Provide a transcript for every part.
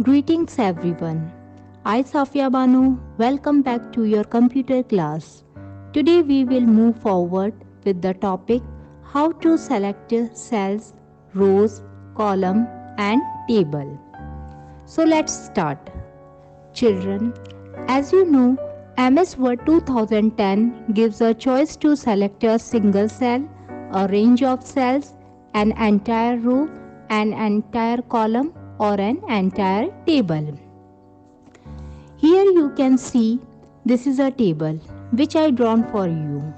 Greetings everyone. I Safia Banu. Welcome back to your computer class. Today we will move forward with the topic how to select cells, rows, column and table. So let's start. Children, as you know, MS Word 2010 gives a choice to select a single cell, a range of cells, an entire row, an entire column, or an entire table. Here you can see this is a table which I drawn for you.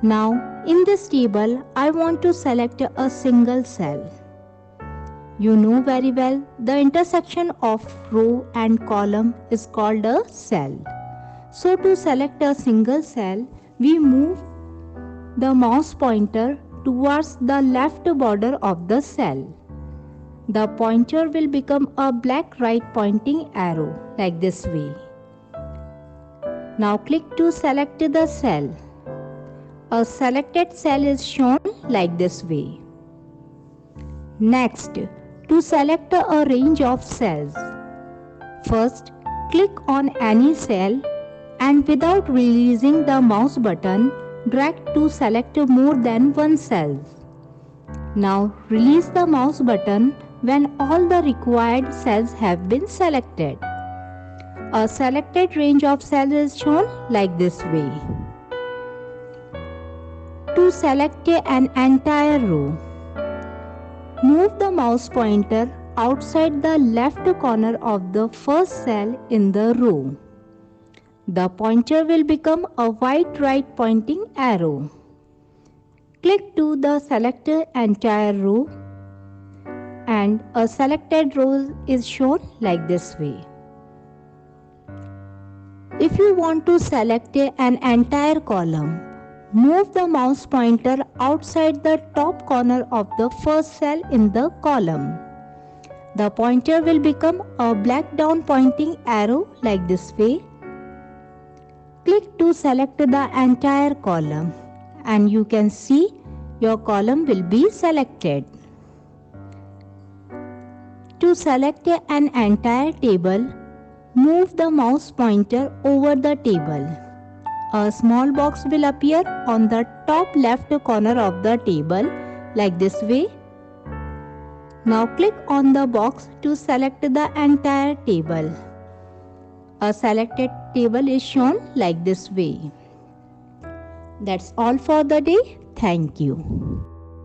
Now in this table I want to select a single cell. You know very well the intersection of row and column is called a cell. So to select a single cell, we move the mouse pointer towards the left border of the cell. The pointer will become a black right pointing arrow like this way. Now click to select the cell. A selected cell is shown like this way. Next, to select a range of cells. First, click on any cell and without releasing the mouse button, drag to select more than one cell. Now release the mouse button when all the required cells have been selected. A selected range of cells is shown like this way. To select an entire row, move the mouse pointer outside the left corner of the first cell in the row. The pointer will become a white right pointing arrow. Click to the select entire row and a selected row is shown like this way. If you want to select an entire column, move the mouse pointer outside the top corner of the first cell in the column. The pointer will become a black down pointing arrow like this way. Click to select the entire column and you can see your column will be selected. To select an entire table, move the mouse pointer over the table. A small box will appear on the top left corner of the table like this way. Now click on the box to select the entire table. A selected table is shown like this way. That's all for the day. Thank you.